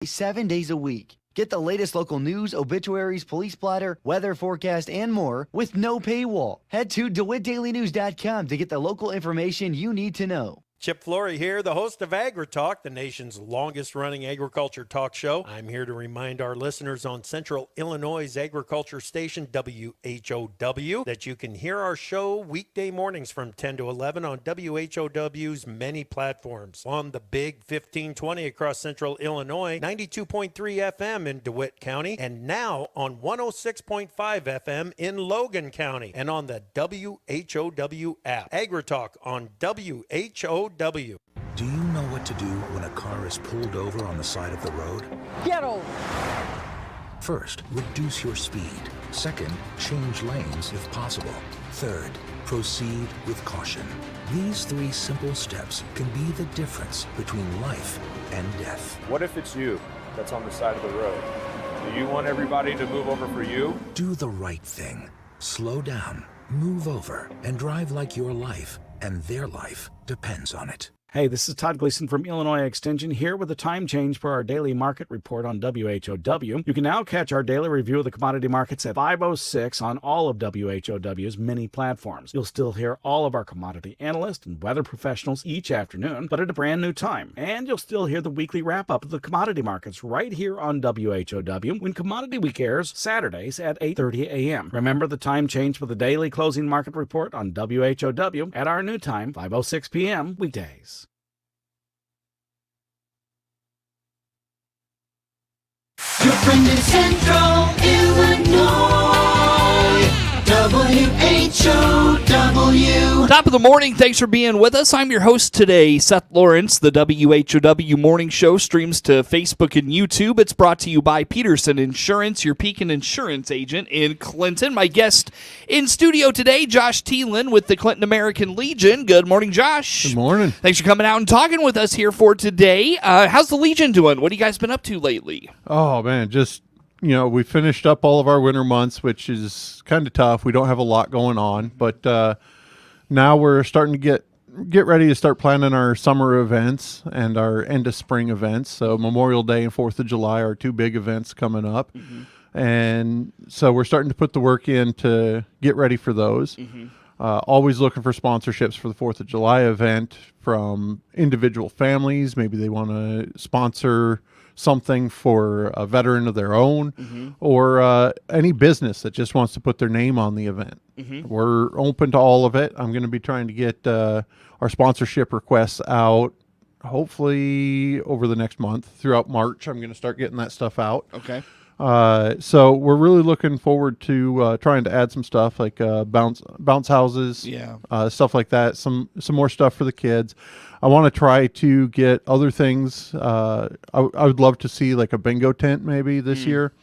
7 days a week. Get the latest local news, obituaries, police splatter, weather forecast, and more with no paywall. Head to DeWittDailyNews.com to get the local information you need to know. Chip Flory here, the host of AgriTalk, the nation's longest-running agriculture talk show. I'm here to remind our listeners on Central Illinois' agriculture station, WHOW, that you can hear our show weekday mornings from 10 to 11 on WHOW's many platforms. On the Big 1520 across Central Illinois, 92.3 FM in DeWitt County, and now on 106.5 FM in Logan County, and on the WHOW app. AgriTalk on WHOW. Do you know what to do when a car is pulled over on the side of the road? Get over! First, reduce your speed. Second, change lanes if possible. Third, proceed with caution. These 3 simple steps can be the difference between life and death. What if it's you that's on the side of the road? Do you want everybody to move over for you? Do the right thing. Slow down, move over, and drive like your life and their life depends on it. Hey, this is Todd Gleason from Illinois Extension here with a time change for our daily market report on WHOW. You can now catch our daily review of the commodity markets at 5:06 on all of WHOW's many platforms. You'll still hear all of our commodity analysts and weather professionals each afternoon, but at a brand new time. And you'll still hear the weekly wrap-up of the commodity markets right here on WHOW when Commodity Week airs Saturdays at 8:30 a.m. Remember the time change for the daily closing market report on WHOW at our new time, 5:06 p.m. weekdays. Your friend in Central Illinois, WHOW. Top of the morning, thanks for being with us. I'm your host today, Seth Lawrence. The WHOW Morning Show streams to Facebook and YouTube. It's brought to you by Peterson Insurance, your Pekin Insurance agent in Clinton. My guest in studio today, Josh Thielen with the Clinton American Legion. Good morning, Josh. Good morning. Thanks for coming out and talking with us here for today. How's the Legion doing? What have you guys been up to lately? Oh, man, just, we finished up all of our winter months, which is kind of tough. We don't have a lot going on, but now we're starting to get ready to start planning our summer events and our end of spring events. So Memorial Day and 4th of July are 2 big events coming up. Mm-hmm. And so we're starting to put the work in to get ready for those. Mm-hmm. Always looking for sponsorships for the 4th of July event from individual families. Maybe they want to sponsor something for a veteran of their own, mm-hmm. or any business that just wants to put their name on the event. Mm-hmm. We're open to all of it. I'm going to be trying to get our sponsorship requests out hopefully over the next month. Throughout March, I'm going to start getting that stuff out. Okay. So we're really looking forward to trying to add some stuff like bounce houses, stuff like that. Some more stuff for the kids. I want to try to get other things. I would love to see like a bingo tent maybe this year,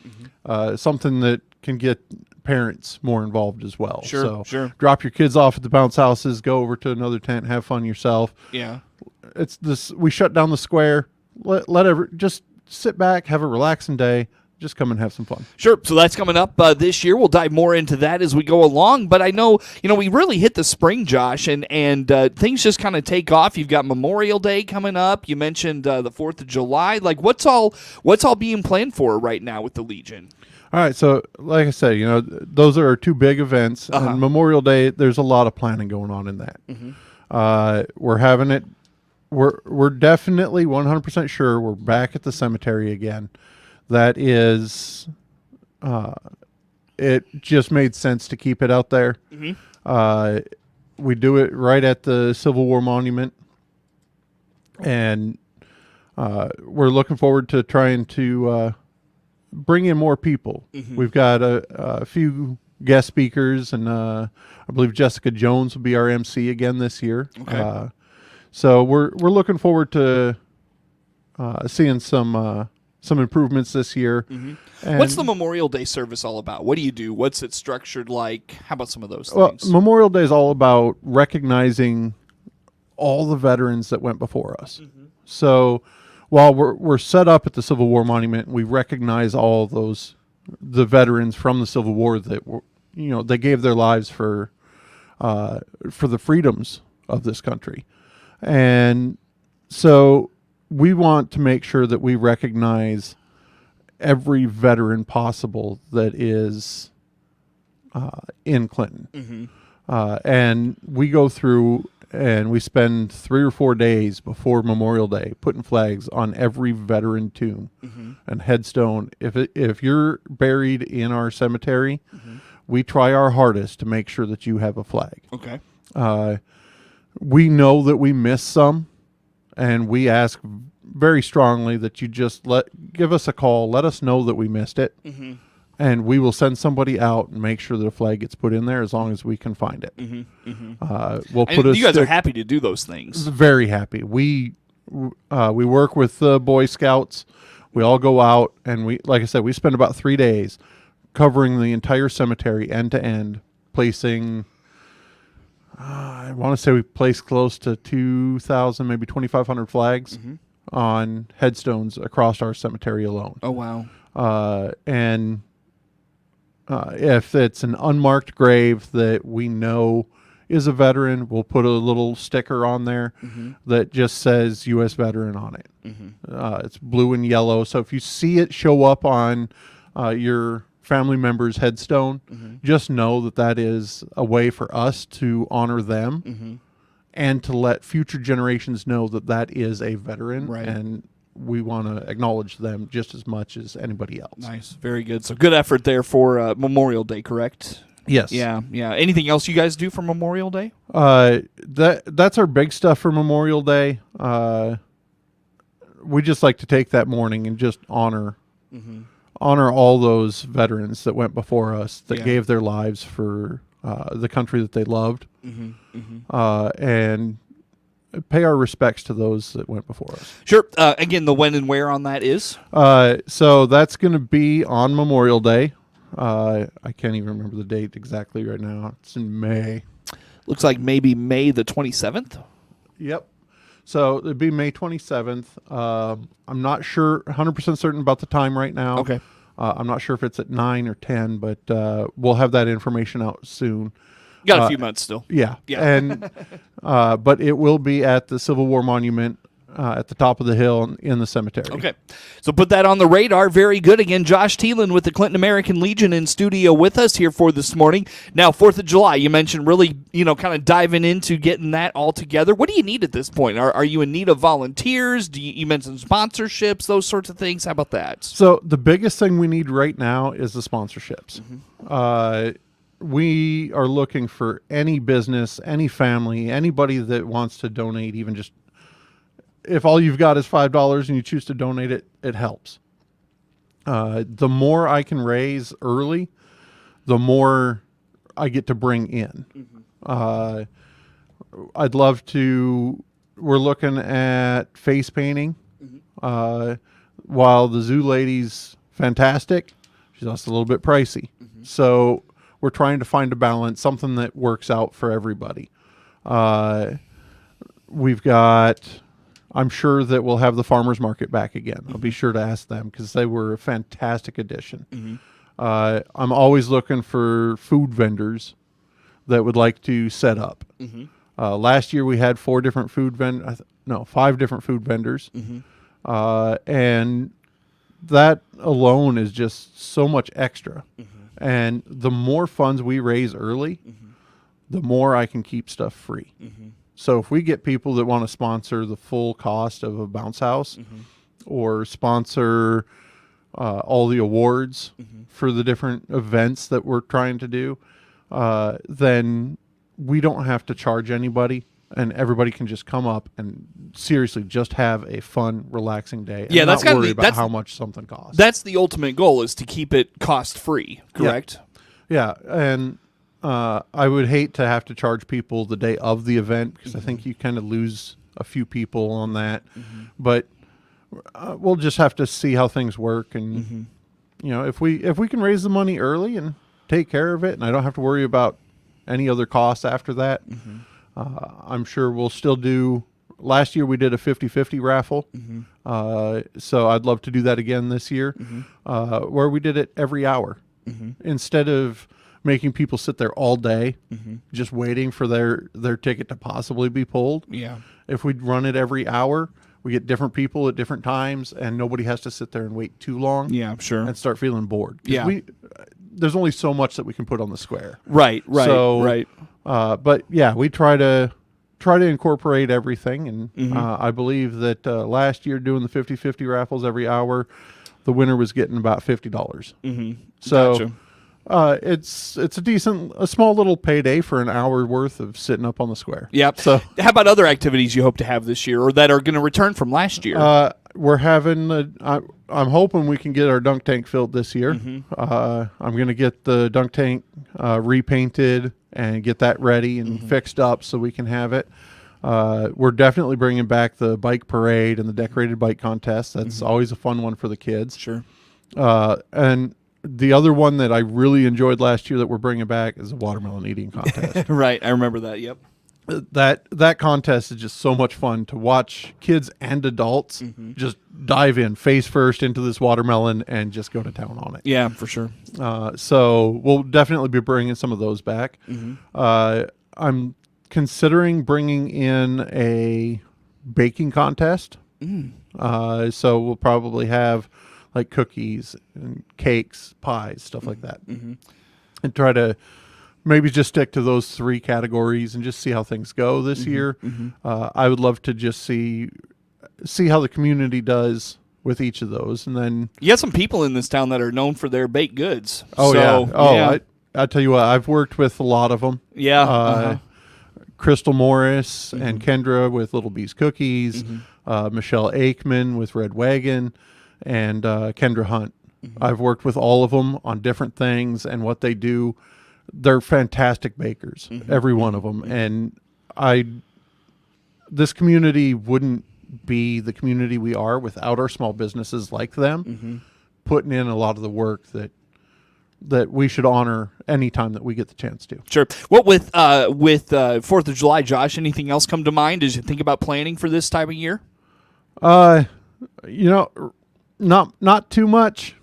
something that can get parents more involved as well. Sure. Drop your kids off at the bounce houses, go over to another tent, have fun yourself. Yeah. It's this. We shut down the square. Just sit back, have a relaxing day. Just come and have some fun. Sure. So that's coming up this year. We'll dive more into that as we go along. But I know, we really hit the spring, Josh, and things just kind of take off. You've got Memorial Day coming up. You mentioned the 4th of July. Like, what's all being planned for right now with the Legion? All right. So, like I said, those are our 2 big events. Uh-huh. And Memorial Day, there's a lot of planning going on in that. Mm-hmm. We're having it. We're definitely 100% sure we're back at the cemetery again. That is, it just made sense to keep it out there. Mm-hmm. We do it right at the Civil War Monument, and we're looking forward to trying to bring in more people. Mm-hmm. We've got a few guest speakers, and I believe Jessica Jones will be our MC again this year. Okay. So we're looking forward to seeing some improvements this year. Mm-hmm. What's the Memorial Day service all about? What do you do? What's it structured like? How about some of those things? Well, Memorial Day is all about recognizing all the veterans that went before us. Mm-hmm. So while we're set up at the Civil War Monument, we recognize all the veterans from the Civil War that were, they gave their lives for the freedoms of this country. And so we want to make sure that we recognize every veteran possible that is in Clinton. And we go through and we spend 3 or 4 days before Memorial Day putting flags on every veteran tomb and headstone. If you're buried in our cemetery, we try our hardest to make sure that you have a flag. Okay. We know that we miss some, and we ask very strongly that you just give us a call, let us know that we missed it, and we will send somebody out and make sure that a flag gets put in there as long as we can find it. We'll put you guys are happy to do those things. Very happy. We work with the Boy Scouts. We all go out, and like I said, we spend about 3 days covering the entire cemetery end to end, placing. I want to say we placed close to 2,000, maybe 2,500 flags on headstones across our cemetery alone. Oh, wow. And if it's an unmarked grave that we know is a veteran, we'll put a little sticker on there that just says U.S. veteran on it. It's blue and yellow. So if you see it show up on your family member's headstone, just know that that is a way for us to honor them and to let future generations know that that is a veteran, and we want to acknowledge them just as much as anybody else. Nice. Very good. So good effort there for Memorial Day, correct? Yes. Yeah. Anything else you guys do for Memorial Day? That's our big stuff for Memorial Day. We just like to take that morning and just honor all those veterans that went before us, that gave their lives for the country that they loved, and pay our respects to those that went before us. Sure. Again, the when and where on that is? So that's going to be on Memorial Day. I can't even remember the date exactly right now. It's in May. Looks like maybe May the 27th. Yep. So it'd be May 27th. I'm not sure, 100% certain about the time right now. Okay. I'm not sure if it's at 9 or 10, but we'll have that information out soon. Got a few months still. Yeah. And but it will be at the Civil War Monument at the top of the hill in the cemetery. Okay. So put that on the radar. Very good. Again, Josh Thielen with the Clinton American Legion in studio with us here for this morning. Now, 4th of July, you mentioned really, kind of diving into getting that all together. What do you need at this point? Are you in need of volunteers? You mentioned sponsorships, those sorts of things. How about that? So the biggest thing we need right now is the sponsorships. We are looking for any business, any family, anybody that wants to donate, even just if all you've got is $5 and you choose to donate it, it helps. The more I can raise early, the more I get to bring in. I'd love to, we're looking at face painting. While the zoo lady's fantastic, she's also a little bit pricey. So we're trying to find a balance, something that works out for everybody. We've got, I'm sure that we'll have the farmers market back again. I'll be sure to ask them because they were a fantastic addition. I'm always looking for food vendors that would like to set up. Last year we had 5 different food vendors, and that alone is just so much extra. And the more funds we raise early, the more I can keep stuff free. So if we get people that want to sponsor the full cost of a bounce house or sponsor all the awards for the different events that we're trying to do, then we don't have to charge anybody, and everybody can just come up and seriously just have a fun, relaxing day. And that's not worry about how much something costs. That's the ultimate goal, is to keep it cost free, correct? Yeah, and I would hate to have to charge people the day of the event because I think you kind of lose a few people on that. But we'll just have to see how things work, and if we can raise the money early and take care of it, and I don't have to worry about any other costs after that. I'm sure we'll still do. Last year we did a 50-50 raffle, so I'd love to do that again this year, where we did it every hour instead of making people sit there all day just waiting for their ticket to possibly be pulled. If we'd run it every hour, we get different people at different times, and nobody has to sit there and wait too long. Yeah, sure. And start feeling bored. 'Cause Yeah. there's only so much that we can put on the square. Right. So, right. But yeah, we try to incorporate everything, and Mm-hmm. I believe that last year doing the 50-50 raffles every hour, the winner was getting about $50. Mm-hmm. So Gotcha. it's a small little payday for an hour worth of sitting up on the square. Yep. So how about other activities you hope to have this year, or that are going to return from last year? we're having. I'm hoping we can get our dunk tank filled this year. Mm-hmm. I'm going to get the dunk tank repainted and get that ready and Mm-hmm. fixed up so we can have it. We're definitely bringing back the bike parade and the decorated bike contest. That's always a fun one for the kids. Sure. And the other one that I really enjoyed last year that we're bringing back is a watermelon eating contest. Right. I remember that. Yep. That contest is just so much fun to watch kids and adults just dive in face first into this watermelon and just go to town on it. Yeah, for sure. So we'll definitely be bringing some of those back. I'm considering bringing in a baking contest. So we'll probably have like cookies and cakes, pies, stuff like that, and try to maybe just stick to those three categories and just see how things go this year. I would love to just see how the community does with each of those, and then You got some people in this town that are known for their baked goods. oh So, yeah, I tell you what, I've worked with a lot of them. Yeah. Crystal Morris and Kendra with Little Bees Cookies, Michelle Aikman with Red Wagon, and Kendra Hunt. I've worked with all of them on different things and what they do. They're fantastic bakers, every one of them. And this community wouldn't be the community we are without our small businesses like them, putting in a lot of the work that we should honor anytime that we get the chance to. Sure. What with 4th of July, Josh, anything else come to mind as you think about planning for this time of year? Not too much.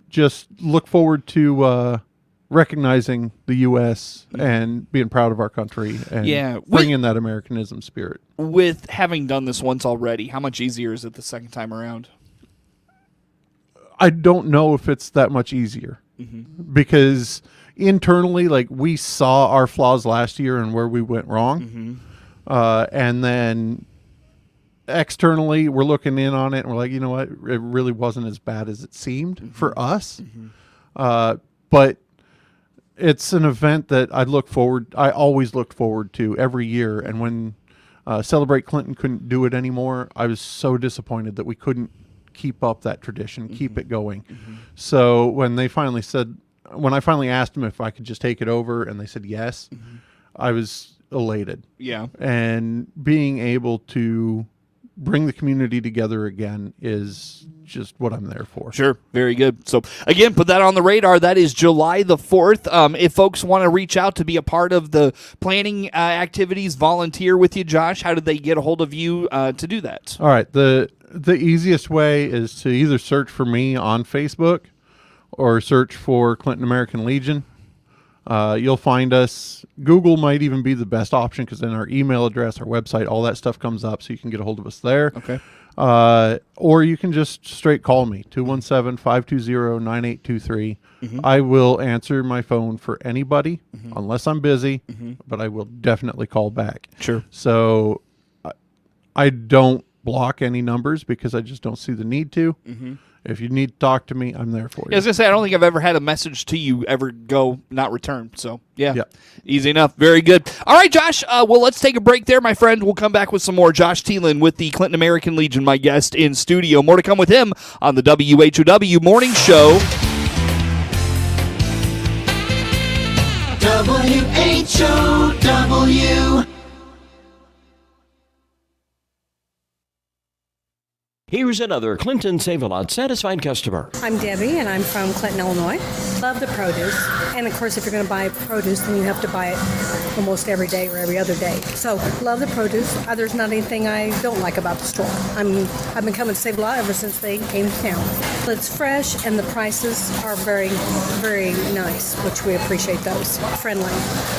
Just look forward to recognizing the U.S. and being proud of our country and bringing that Americanism spirit. With having done this once already, how much easier is it the second time around? I don't know if it's that much easier because internally, like, we saw our flaws last year and where we went wrong. And then externally, we're looking in on it and we're like, you know what? It really wasn't as bad as it seemed for us. But it's an event that I always looked forward to every year. And when Celebrate Clinton couldn't do it anymore, I was so disappointed that we couldn't keep up that tradition, keep it going. So when I finally asked them if I could just take it over and they said yes, I was elated. Yeah. And being able to bring the community together again is just what I'm there for. Sure. Very good. So, again, put that on the radar. That is July the 4th. If folks want to reach out to be a part of the planning activities, volunteer with you, Josh, how did they get a hold of you to do that? All right. The easiest way is to either search for me on Facebook or search for Clinton American Legion. You'll find us. Google might even be the best option because then our email address, our website, all that stuff comes up, so you can get a hold of us there. Okay. Or you can just straight call me, 217-520-9823. I will answer my phone for anybody unless I'm busy, but I will definitely call back. Sure. So I don't block any numbers because I just don't see the need to. If you need to talk to me, I'm there for you. I was going to say, I don't think I've ever had a message to you ever go not returned. So, yeah. Easy enough. Very good. All right, Josh. Well, let's take a break there, my friend. We'll come back with some more. Josh Thielen with the Clinton American Legion, my guest in studio. More to come with him on the WHOW Morning Show. WHOW. Here's another Clinton Save-A-Lot satisfied customer. I'm Debbie, and I'm from Clinton, Illinois. Love the produce. And, of course, if you're going to buy produce, then you have to buy it almost every day or every other day. So, love the produce. There's not anything I don't like about the store. I've been coming to Save-A-Lot ever since they came to town. It's fresh, and the prices are very, very nice, which we appreciate those. Friendly.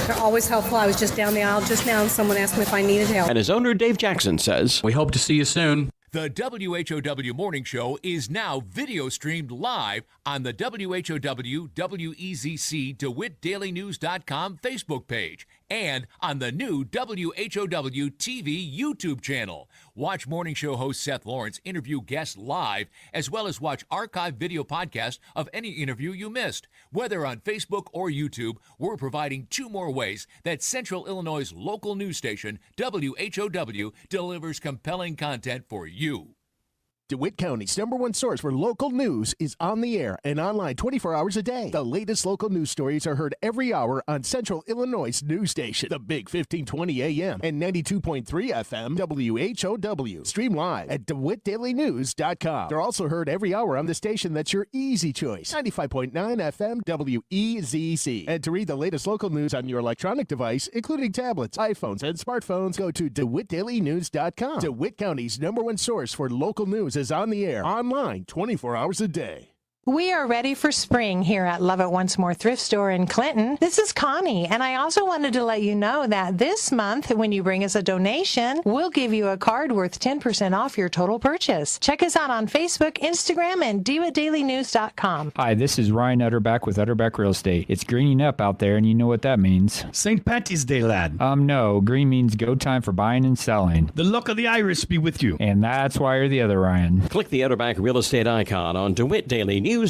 They're always helpful. I was just down the aisle just now, and someone asked me if I needed help. And his owner, Dave Jackson, says, "We hope to see you soon." The WHOW Morning Show is now video streamed live on the WHOW WEZC DeWittDailyNews.com Facebook page and on the new WHOW TV YouTube channel. Watch Morning Show host Seth Lawrence interview guests live, as well as watch archived video podcasts of any interview you missed. Whether on Facebook or YouTube, we're providing 2 more ways that Central Illinois' local news station, WHOW, delivers compelling content for you. DeWitt County's #1 source for local news is on the air and online 24 hours a day. The latest local news stories are heard every hour on Central Illinois' news station, the Big 1520 AM and 92.3 FM WHOW. Stream live at DeWittDailyNews.com. They're also heard every hour on the station that's your easy choice, 95.9 FM WEZC. And to read the latest local news on your electronic device, including tablets, iPhones, and smartphones, go to DeWittDailyNews.com. DeWitt County's #1 source for local news is on the air, online, 24 hours a day. We are ready for spring here at Love It Once More Thrift Store in Clinton. This is Connie, and I also wanted to let you know that this month, when you bring us a donation, we'll give you a card worth 10% off your total purchase. Check us out on Facebook, Instagram, and DeWittDailyNews.com. Hi, this is Ryan Utterback with Utterback Real Estate. It's greening up out there, and you know what that means. St. Patty's Day, lad. No. Green means go time for buying and selling. The luck of the Irish be with you. And that's why you're the other Ryan. Click the Utterback Real Estate icon on DeWittDailyNews.com. Your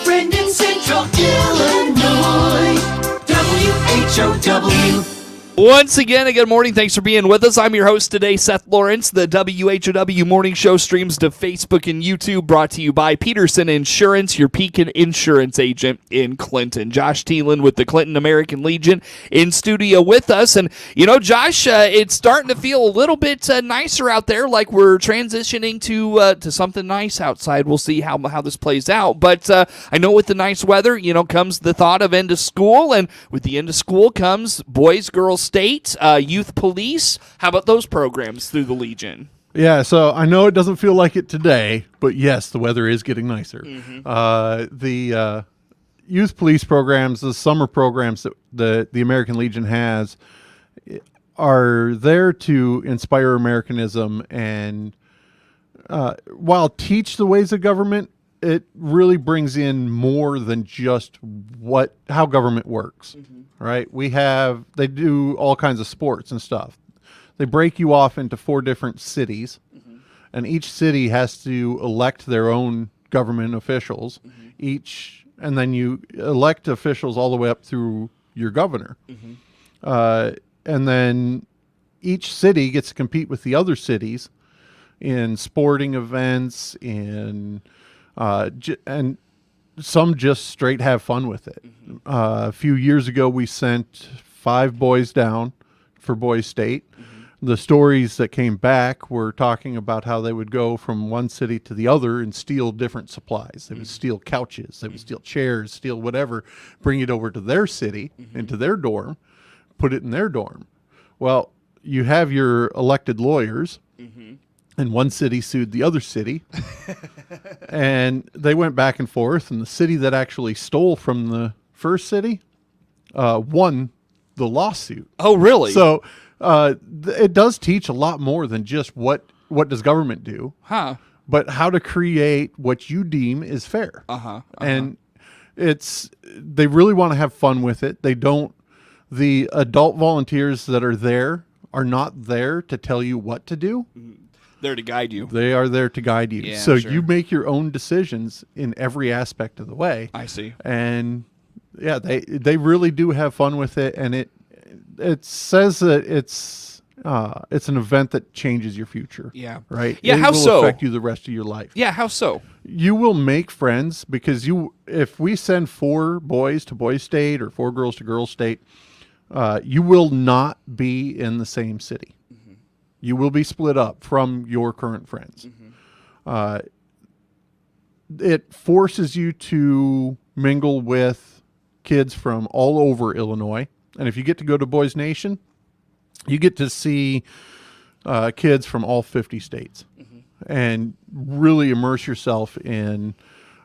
friend in Central Illinois, WHOW. Once again, a good morning. Thanks for being with us. I'm your host today, Seth Lawrence. The WHOW Morning Show streams to Facebook and YouTube, brought to you by Peterson Insurance, your Pekin insurance agent in Clinton. Josh Thielen with the Clinton American Legion in studio with us. And, you know, Josh, it's starting to feel a little bit nicer out there, like we're transitioning to something nice outside. We'll see how this plays out. But I know with the nice weather, you know, comes the thought of end of school. And with the end of school comes boys, girls, state, youth police. How about those programs through the Legion? Yeah, so I know it doesn't feel like it today, but yes, the weather is getting nicer. The youth police programs, the summer programs that the American Legion has, are there to inspire Americanism and while teach the ways of government, it really brings in more than just how government works. Right? They do all kinds of sports and stuff. They break you off into 4 different cities, and each city has to elect their own government officials. And then you elect officials all the way up through your governor. And then each city gets to compete with the other cities in sporting events, and some just straight have fun with it. A few years ago, we sent 5 boys down for Boys State. The stories that came back were talking about how they would go from one city to the other and steal different supplies. They would steal couches, they would steal chairs, steal whatever, bring it over to their city, into their dorm, put it in their dorm. Well, you have your elected lawyers, and one city sued the other city, and they went back and forth, and the city that actually stole from the first city won the lawsuit. Oh, really? So it does teach a lot more than just what does government do, but how to create what you deem is fair. And they really want to have fun with it. The adult volunteers that are there are not there to tell you what to do. There to guide you. They are there to guide you. Yeah, so sure. you make your own decisions in every aspect of the way. I see. And yeah, they really do have fun with it, and it says that it's an event that changes your future. Yeah. Right? Yeah, how will so? affect you the rest of your life. Yeah, how so? You will make friends because if we send 4 boys to Boys State or 4 girls to Girls State, You will not be in the same city. You will be split up from your current friends. It forces you to mingle with kids from all over Illinois. And if you get to go to Boys Nation, you get to see kids from all 50 states and really immerse yourself in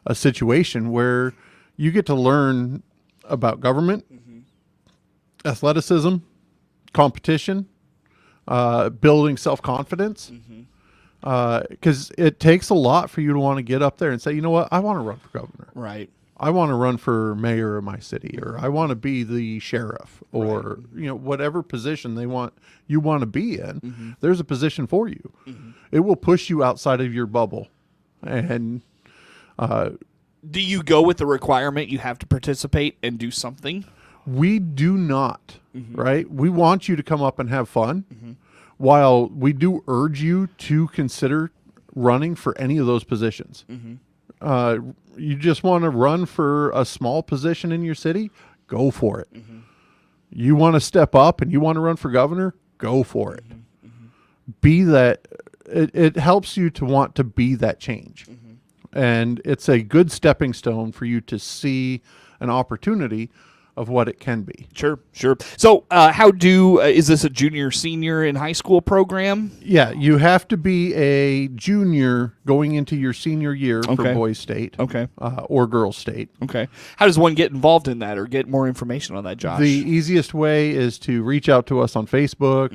a situation where you get to learn about government, athleticism, competition, building self-confidence. Because it takes a lot for you to want to get up there and say, you know what, I want to run for governor. Right. I want to run for mayor of my city, or I want to be the sheriff, or whatever position you want to be in. There's a position for you. It will push you outside of your bubble. And do you go with the requirement you have to participate and do something? We do not. Right? We want you to come up and have fun. While we do urge you to consider running for any of those positions. You just want to run for a small position in your city, go for it. You want to step up and you want to run for governor, go for it. Be that. It helps you to want to be that change. And it's a good stepping stone for you to see an opportunity of what it can be. Sure. So is this a junior, senior in high school program? Yeah, you have to be a junior going into your senior year for boys state. Or girls state. Okay. How does one get involved in that or get more information on that, Josh? The easiest way is to reach out to us on Facebook,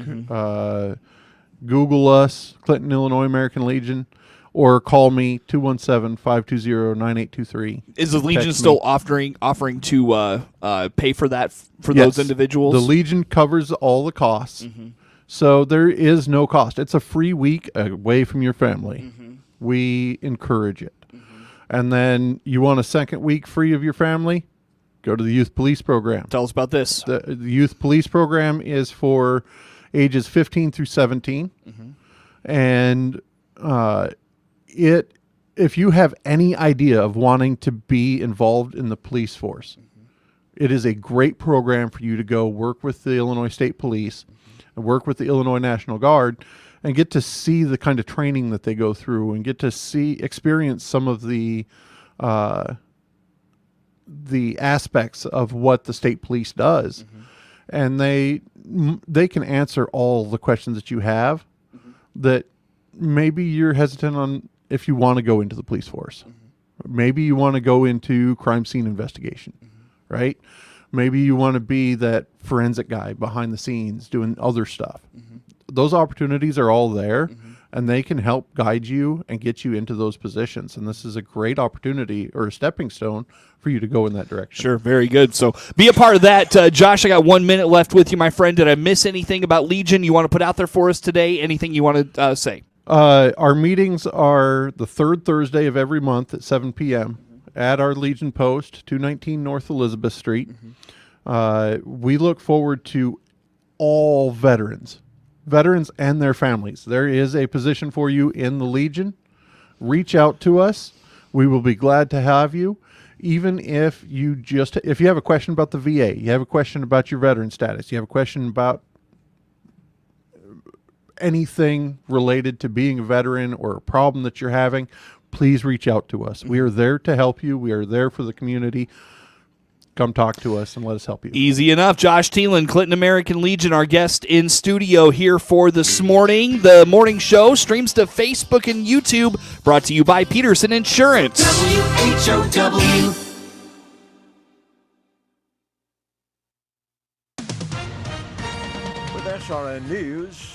Google us, Clinton, Illinois American Legion, or call me 217-520-9823. Is the Legion still offering to pay for that for those individuals? The Legion covers all the costs. So there is no cost. It's a free week away from your family. We encourage it. And then you want a second week free of your family? Go to the Youth Police Program. Tell us about this. The Youth Police Program is for ages 15 through 17. And if you have any idea of wanting to be involved in the police force, it is a great program for you to go work with the Illinois State Police and work with the Illinois National Guard and get to see the kind of training that they go through and get to experience some of the aspects of what the state police does. And they can answer all the questions that you have that maybe you're hesitant on if you want to go into the police force. Maybe you want to go into crime scene investigation, right? Maybe you want to be that forensic guy behind the scenes doing other stuff. Those opportunities are all there, and they can help guide you and get you into those positions. And this is a great opportunity or a stepping stone for you to go in that direction. Sure, very good. So be a part of that. Josh, I got 1 minute left with you, my friend. Did I miss anything about Legion you want to put out there for us today? Anything you want to say? Our meetings are the third Thursday of every month at 7 p.m. At our Legion Post, 219 North Elizabeth Street. We look forward to all veterans and their families. There is a position for you in the Legion. Reach out to us. We will be glad to have you. Even if you have a question about the VA, you have a question about your veteran status, you have a question about anything related to being a veteran or a problem that you're having, please reach out to us. We are there to help you. We are there for the community. Come talk to us and let us help you. Easy enough. Josh Thielen, Clinton American Legion, our guest in studio here for this morning. The morning show streams to Facebook and YouTube, brought to you by Peterson Insurance. WHOW. With SRN News,